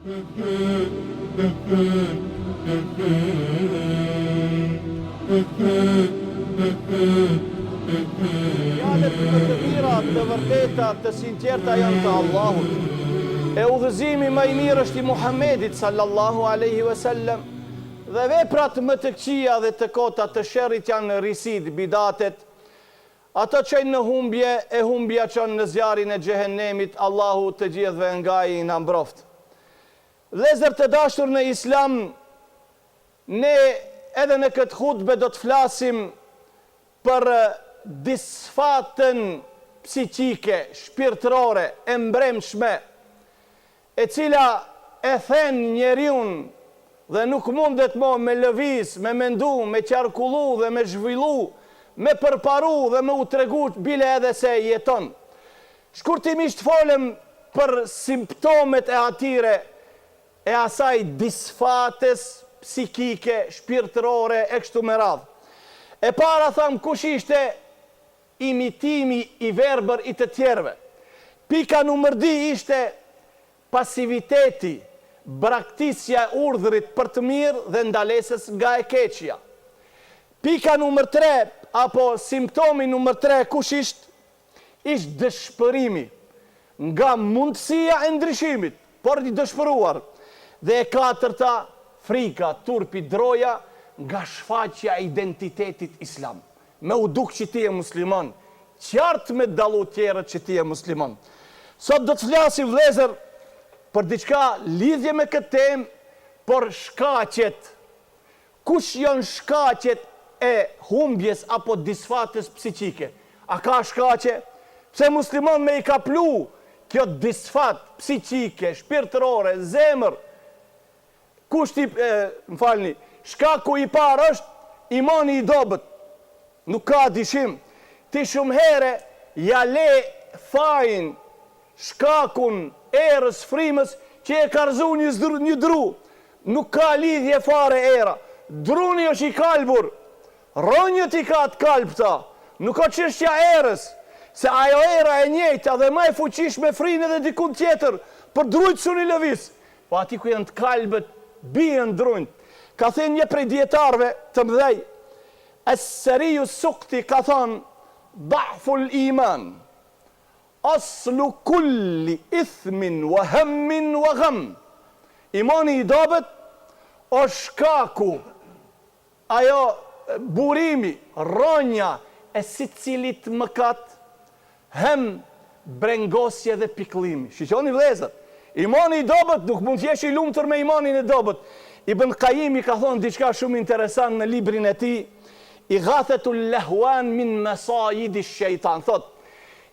Fjalët më të mira, të vërteta, të sinqerta janë të Allahut. E udhëzimi më i mirë është i Muhamedit sallallahu alaihi wasallam. Dhe veprat më të këqija dhe të kota të sherrit janë risit, bidatet. Ato që në humbje, e humbja që në zjarin e xhehenemit, Allahu të gjithëve nga i na mbroft. Vëllezër të dashur në Islam, ne edhe në këtë hutbe do të flasim për disfatën psiqike, shpirtërore, e mbrëmshme, e cila e then njeriun dhe nuk mundet mo me lëviz, me mendu, me qarkullu dhe me zhvillu, me përparu dhe me u tregu bile edhe se jeton. Shkurtimisht folem për simptomet e atyre e asaj disfates psikike, shpirtërore, e kështu me radhë. E para tham kush ishte imitimi i verbër i të tjerve. Pika numër 2 ishte pasiviteti, braktisja e urdhrit për të mirë dhe ndalesës nga e keqja. Pika numër 3, apo simptomi numër 3, kush ishte? Ishte dëshpërimi nga mundësia e ndryshimit, por i dëshpëruar. Dhe e katërta, frika, turpi, droja, nga shfaqja identitetit islam. Me u duk që ti e musliman, qartë me dalu tjerët që ti e musliman. Sot do të flasim vëllezër për diçka lidhje me këtë temë, por shkaqet. Kush janë shkaqet e humbjes apo disfatës psiqike? A ka shkaqe? Pse musliman me i ka plu kjo disfat psiqike, shpirtërore, zemër? Kushti, më falni, shkaku i parë është imani i dobët. Nuk ka dyshim. Ti shumë here ja le fajin, shkakun, erës, frimës, që e ka rëzu një dru. Nuk ka lidhje fare era. Druni është i kalbur. Ronjët i ka të kalpta. Nuk ka çështja erës. Se ajo era e njëjta dhe më e fuqishme frinë edhe dikun tjetër për drujtë suni lëviz. Po ati ku janë të kalbët, bien drunjt. Ka thënë një prej dietarëve të mëdhej, Es-Sariyu Sukti ka thënë, da'ful iman, aslu kulli ithmin wa hammin wa gham. Imani i dobët o shkaku, ajo burimi, ronja e sicilit mëkat, hem brengosje dhe piklimi. Shiqoni vëllezër, imani i dobët nuk mund të jesh i lumtur me imanin e dobët. Ibn Qayyim ka thonë diçka shumë interesant në librin e tij, Ighathatul Lahwan min masayid ash-shaytan. Thot,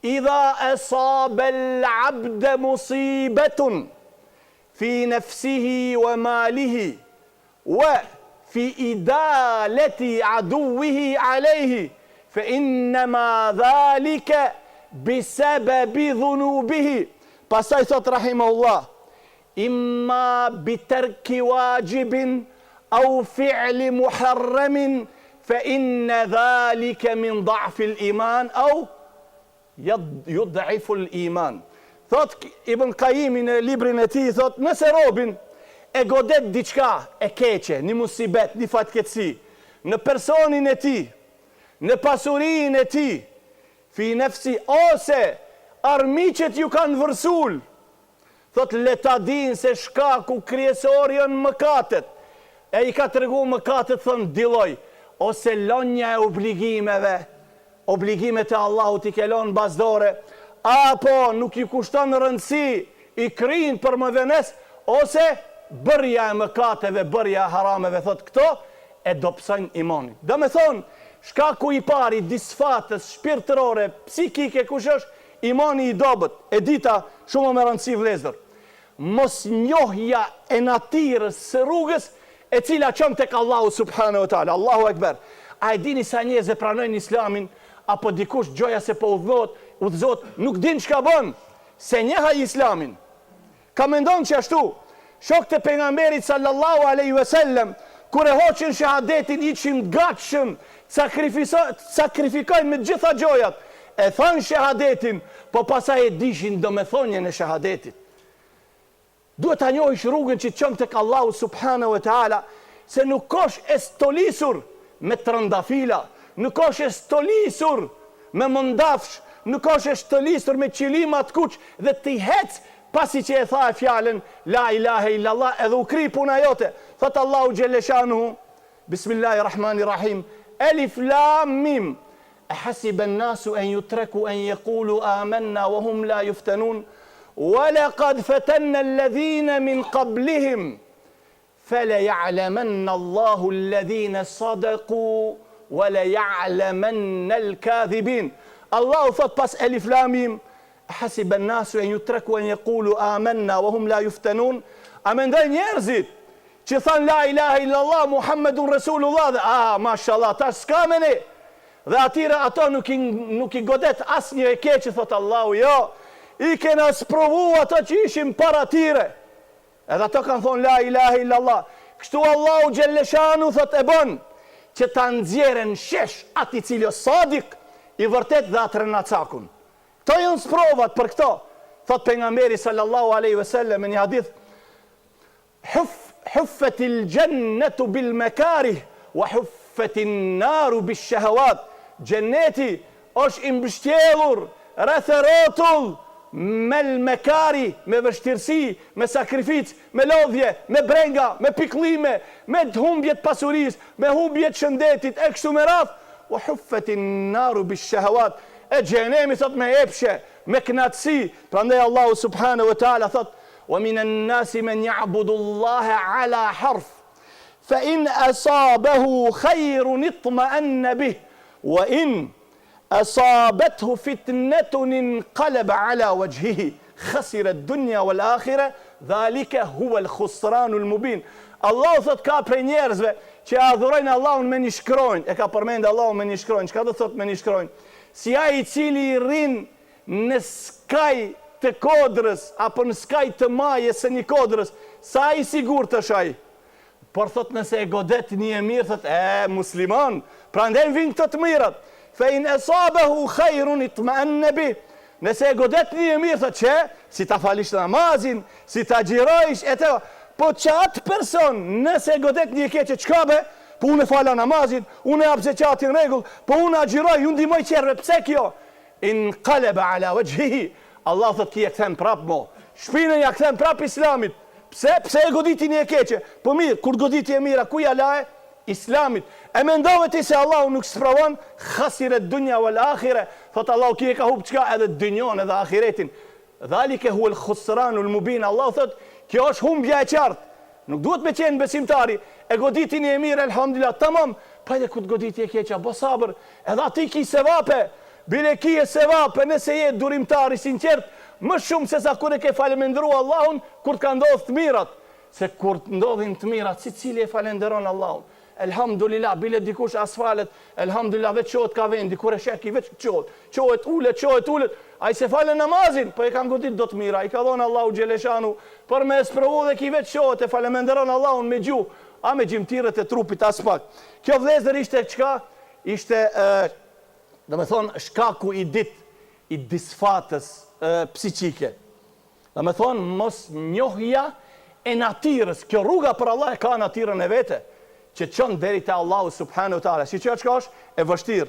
idha asaba al-'abd musibatun fi nafsihi wa malihi wa fi idalati aduwihi alayhi fa innama dhalika bisababi dhunubihi. Pastaj thot rahimahullah, imma bitarki wajibin au fi'li muharramin fa inna dhalika min da'fi al-iman au yud'ifu al-iman. Thot Ibn Qayyim në librin e tij, thot nëse robin e godet diçka e keqe, një musibet, një fatkeqësi në personin e tij, në pasurinë e tij, fi nafsi, ose armiqet ju kanë vërsul, thot le ta din se shkaku kryesor janë mëkatet. E i ka tregu mëkatet, thënë dilloj, ose lonja e obligimeve, obligimet e Allahut i kelon bazdore, apo nuk ju kushton rëndësi, i kryin për më venes, ose bërja e mëkateve, bërja e harameve, thot këto e dopsojnë imanin. Dhe me thonë, shkaku i pari, disfatës, shpirtërore, psikike, kush është imani i dobët, e dita shumë me rëndësi vëllezër. Mos njohja e natyrës së rrugës e cila qëmë tek Allahu subhanahu wa ta'ala. Allahu ekber. A e dini sa njerëz e pranojnë islamin, apo dikush gjoja se po udhëzohet, nuk din çka bën, se njeha islamin. Ka mendon që ashtu, shokët e pejgamberit sallallahu alaihi wasallam, kur e hoqin shahadetin, ishin gatshëm, sakrifikojnë me gjitha gjojat, e thanë shahadetin, po pasaj e dishin domethënien e shahadetit. Duhet ta njohësh rrugën që të çon tek Allahu subhanahu wa taala, se nuk kosh e stolisur me trëndafila, nuk kosh e stolisur me mëndafsh, nuk kosh e stolisur me qilima të kuq dhe t'i hec pasi që e tha e fjalën la ilaha illallah edhe u kri puna jote. Thot Allahu xheleshanuhu, Bismillahirrahmanirrahim, Alif Lam Mim. أحسب الناس أن يتركوا أن يقولوا آمنا وهم لا يفتنون ولقد فتنا الذين من قبلهم فليعلمن الله الذين صدقوا وليعلمن الكاذبين. الله thot pas Alif Lam Mim, أحسب الناس أن يتركوا أن يقولوا آمنا وهم لا يفتنون. A mendojnë njerëzit që thanë la ilaha illallah Muhammedun Rasulullah dhe mashallah tash s'ka me ne. Dhe atyre ato nuk i godet asnjë e keqë, thot Allahu, jo, i kena sprovu ato që ishim para tyre. Edhe ato kanë thonë la ilaha illallah. Kështu Allahu xhelleshanu thot e bon që ta nxjerren shesh ati cili është sadik, i vërtet dhe atërën na cakun. Këto janë sprovat për këto. Thot pejgamberi sallallahu alaihi wasallam në një hadith, huffetil jannatu bil makarih wa huffetin naru bil shahawat. Gjenneti është imbështjellur, rreth e rrotull me mekari, me vështirësi, me sakrificë, me lodhje, me brenga, me pikllime, me humbjet pasurisë, me humbjet shëndetit, e kështu me radhë. Wa huffetin naru bishahawat. E xhenemi thot me epshe, me knatësi. Prandaj Allahu subhanahu wa taala thot: "Wa minan nasi man ya'budu Allaha ala harf, fa in asabahu khayrun itma'anna bih. وإن أصابته فتنة انقلب على وجهه خسر الدنيا والآخرة ذلك هو الخسران المبين." Allah thot ka prej njerëzve që adhurojnë Allahun me një shkronjë, e ka përmendë Allahun me një shkronjë. Çka do thot me një shkronjë? Si ai i cili i rrin në skaj të kodrës apo në skaj të majës së një kodrës, sa i sigurt është ai? Por thot nëse e godet një e mirë, thot musliman, prandaj vin këto të mirat. Fa in asabahu khayrun itma'anna bih. Nëse e godet një e mirë, thot që si ta falish namazin, si ta xhirojsh etj. Po çat person nëse e godet një keqe çka be? Po unë fala namazin, unë hap zakatin rregull, po unë xhiroj, unë ndihmoj qerve, pse kjo? In qalaba ala wajhihi. Allah thot ki e kthem prap mo. Shpinën ja kthem prap Islamit. Pse e goditi një e keqe? Po mirë, kur goditi e mira, ku ja laje? Islamit. E mendove ti se Allahu nuk sprovon khasiret dunja wal akhire. Thot Allahu ki e ka hub çka edhe dynjon edhe ahiretin. Dhalike huwa al khusranul mubin. Allah thot kjo është humbja e qartë. Nuk duhet me qenë besimtari. E goditi një e mirë, elhamdulillah, tamam. Pa edhe ku të goditi e keqe, bo sabër. Edhe ati ki sevape. Bile ki e sevape, nëse je durimtari sinqert, më shumë se sa kur e ke falemendru Allahun, kur të ka ndodhë të mirat. Se kur të ndodhin të mirat, si cili e falenderon Allahun. Elhamdulillah, bile dikush asfalet, elhamdulillah, veç qohet ka vendi, kur e sheki, veç qohet ullet. A i se falen namazin, po e kanë godit do të mira. I ka dhonë Allahu xheleshanu, për me esprovu dhe ki veç qohet e falenderon Allahun me gjuh, a me gjimtirët e trupit as pak. Kjo vlezër ishte qka? Ishte, dhe me thonë, shkaku i disfatës psiqike. Dhe me thonë, mos njohja e natyrës. Kjo rruga për Allah e ka natyrën e vete, që qënë deri te Allahu subhanahu wa taala. Si që është e vështirë.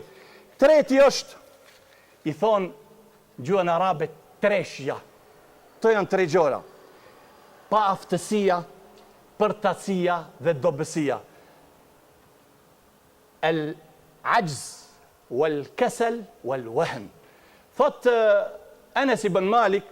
Treti është, i thonë, gjuhën arabe, treshja. To janë tre gjëra. Pa aftësia, përtatësia dhe dobësia. El ajz, wal kesel, wal wahn. Thot Anas ibn Malik,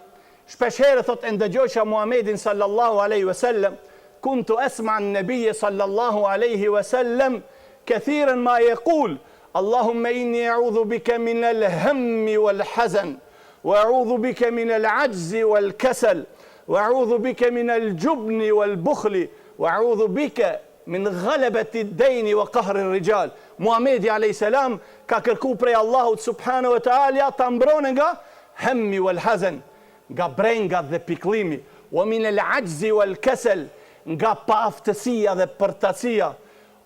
shpesh herë thot e ndëgjojsha Muhamedin sallallahu alaihi wasallam, kuntu asma an-nabiy sallallahu alaihi wasallam kathiran ma yaqul Allahumma inni a'udhu bika min al-hammi wal-hazan wa a'udhu bika min al-'ajzi wal-kasal wa a'udhu bika min al-jubni wal-bukhli wa a'udhu bika min ghalabati ad-dayn wa qahri ar-rijal. Muhamedi alayhis salam ka kërku prej Allahut subhanahu wa taala ta mbronë nga hammi wal-hazan, nga brengat dhe pikllimi, wa min al-'ajzi wal-kasal, nga paaftësia dhe përtatësia,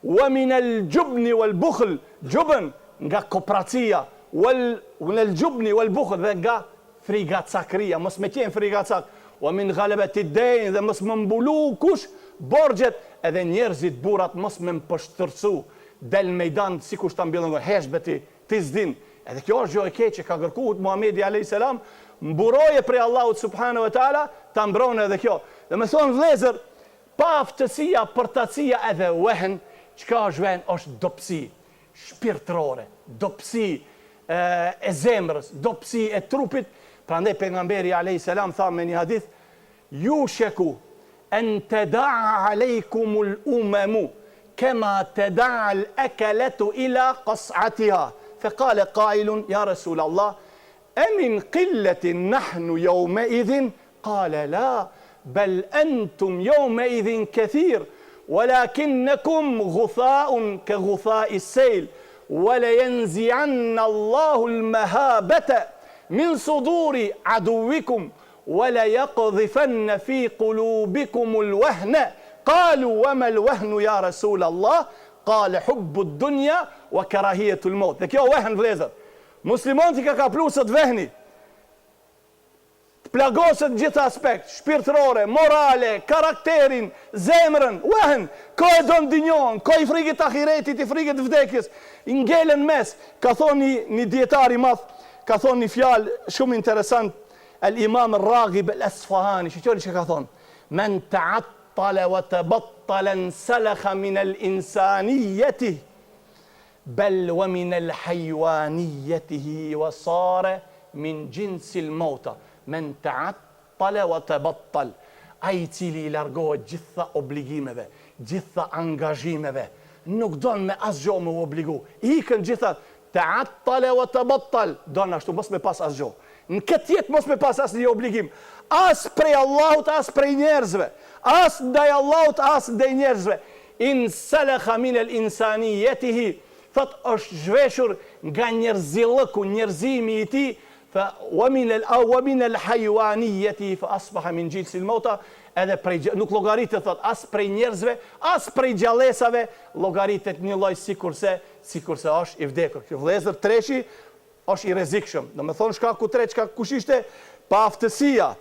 wa min al-jubni wal-bukhl, jubn nga kopracia, wal min al-jubni wal-bukhl dhe nga frigacakria, mos me qenë frigacak, wa min ghalabati ad-dayn, dhe mos më mbulu kush borxhet, edhe njerëzit burrat mos më pështërsu del mejdan sikur ta mbillën go heshbeti ti zdin. Edhe kjo është gjë e keqe që ka kërkuar Muhamedi alayhis salam, mburoje prej Allahut subhanahu wa taala, ta mbronë edhe kjo. Dhe më thonë vëllezër, pa aftësia, përtatësia edhe wehen, çka është vën është dobësi shpirtërore, dobësi e zemrës, dobësi e trupit. Prandaj pejgamberi alayhis salam tha me një hadith, yushaku an tadaa alaykumul umamu kama tadaa al-akalatu ila qas'atiha. فقال قائل يا رسول الله أمن قلة نحن يومئذ؟ قال لا بل أنتم يومئذ كثير ولكنكم غثاء كغثاء السيل ولينزعن الله المهابة من صدور عدوكم وليقذفن في قلوبكم الوهن. قالوا وما الوهن يا رسول الله؟ قال حب الدنيا وكراهية الموت. Dhe kjo wehn vëllezër, muslimanti ka kaplu sot vehni, të plagoset gjithë aspekt, shpirtërore, morale, karakterin, zemrën, wehn, ko e don dinjon, ko i frikit ahiretit, i frikit vdekjes, i ngelen mes. Ka thonë një dietar i madh, ka thonë një fjalë shumë interesant, al-Imam al-Raghib al-Asfahani, shikoni që ka thonë, men ta'attala wa tabattala salakha min al-insaniyati بل ومن الحيوانيته وصار من جنس الموتى من تعطل وتبطل. Ai cili I largohet gjitha obligimeve, gjitha angazhimeve, nuk don me asgjë me u obligu. Ikën gjitha ta'attala wa tabattal, don ashtu mos me pas asgjë. Në këtë jetë mos me pas asnjë obligim. As prej Allahut, as prej njerëzve. As ndaj Allahut, as ndaj njerëzve. In salakha min al-insaniyatihi, thot është zhveshur nga njerëzillëku, njerëzimi I tij, wa min al-hayawaniyati fa asbaha min jinsil mauta, edhe prej nuk llogaritet thot as prej njerëzve, as prej gjallësave, llogaritet një lloj sikurse është I vdekur. Kjo vëllezër treshi është I rrezikshëm. Domethënë shkaku treç çka kush ishte pa aftësia,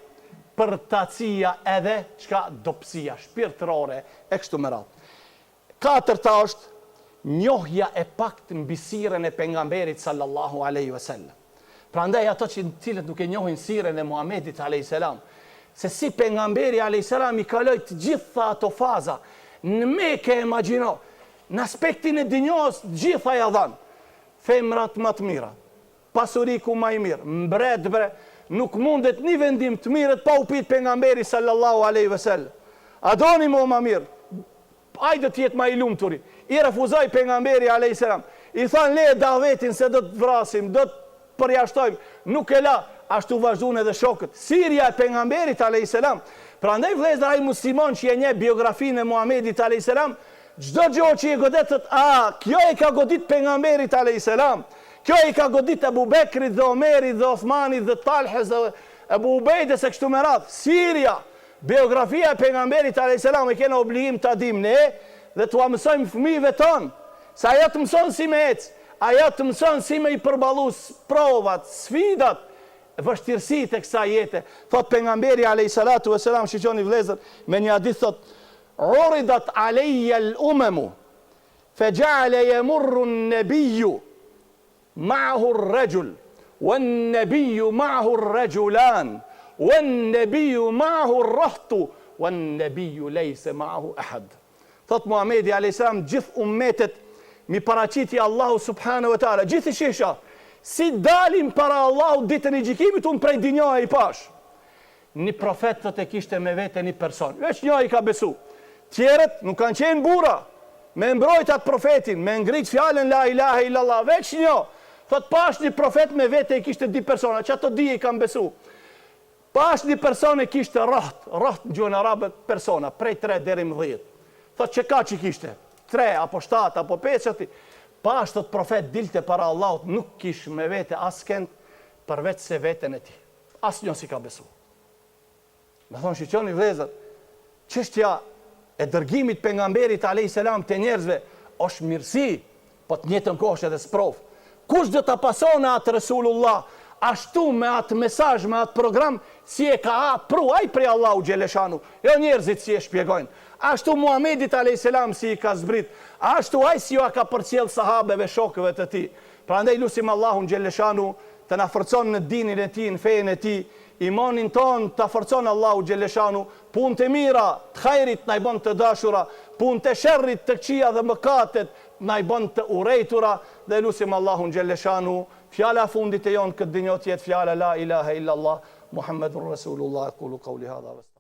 përtatësia edhe çka dobësia shpirtërore e kështu me radhë. Katërta është njohja e pakt mbi sirën e pejgamberit sallallahu alaihi wasallam. Prandaj ato që cilët nuk e njohin sirën e Muhamedit alayhis salam, se si pejgamberi alayhis salam I kaloi të gjitha ato faza, në Mekë imagjino, në aspektin e dinjos gjitha ja dhan. Femrat më të mira, pasuriku më I mirë, mbret bre, nuk mundet një vendim të mirët pa u pit pejgamberi sallallahu alaihi wasallam. A doni më mirë? Ajde të jetë më I lumturi. I refuzoi pejgamberi alayhis salam. I than le davetin se do të vrasim, do të përjashtojmë. Nuk e la, ashtu vazhduan edhe shokët. Sirja e pejgamberit alayhis salam. Prandaj vëllezër ai musliman që e njeh biografinë e Muhamedit alayhis salam, çdo gjë që I godet, kjo e ka godit pejgamberit alayhis salam. Kjo e ka godit Abu Bekrit dhe Omerit dhe Uthmanit dhe Talhes dhe Abu Ubejdes e kështu me radhë. Sirja, biografia e pejgamberit alayhis salam e kena obligim ta dim ne dhe t'u mësojmë fëmijëve tonë, se ajo të mëson si me ecë, ajo të mëson si me I përballu provat, sfidat, vështirësitë e kësaj jete. Thot pejgamberi alayhis salatu wassalam, shiqoni vëllezër, me një hadith thot: "Uridat alayya al-umamu faja'ala yamurru an-nabiyyu ma'ahu ar-rajul wan-nabiyyu ma'ahu ar-rajulan wan-nabiyyu ma'ahu ar-rahtu wan-nabiyyu laysa ma'ahu ahad." Thot Muhamedi alayhis salam, gjithë ummetet mi paraqiti Allahu subhanahu wa taala, gjithë shisha, si dalim para Allahu ditën e gjykimit, unë prej dinjoja I pash. Një profet thot e kishte me vete një person, veç një I ka besu. Tjerët nuk kanë qenë bura, me mbrojt atë profetin, me ngrit fjalën la ilaha illallah, veç një. Thot pash një profet me vete e kishte di persona, që ato di I kanë besu. Pash një person e kishte raht në gjuhën arabe persona, prej 3 deri në 10. Thot që ka që kishte, 3 apo 7 apo 5, pash thot profet dilte para Allahut, nuk kish me vete askend përveç se veten e tij. Asnjë si ka besu. Me thonë shiqoni vëllezër, çështja e dërgimit pejgamberit alayhis salam te njerëzve është mirësi, po të njëjtën kohë është edhe sprov. Kush do ta pasonte atë Resulullah ashtu me atë mesazh, me atë program, si e ka pruaj prej Allahu Gjeleshanu, jo njerëzit si e shpjegojnë. Ashtu Muhamedit a.s. si i ka zbrit, ashtu aj si ju a ka përcjell sahabeve, shokëve të ti. Pra ndaj lusim Allahun Gjeleshanu të na forcon në dinin e ti, në fejën e ti, imanin ton të forcon Allahu Gjeleshanu, pun të mira, të hajrit na i bon të dashura, pun të sherrit të këqia dhe mëkatet na i bon të urejtura, dhe lusim Allahun Gjeleshanu, fjala fundit e jonë këtë dinjot jetë fjala la ilaha illallah, Muhammedur Rasulullah, kulu qawli hadha.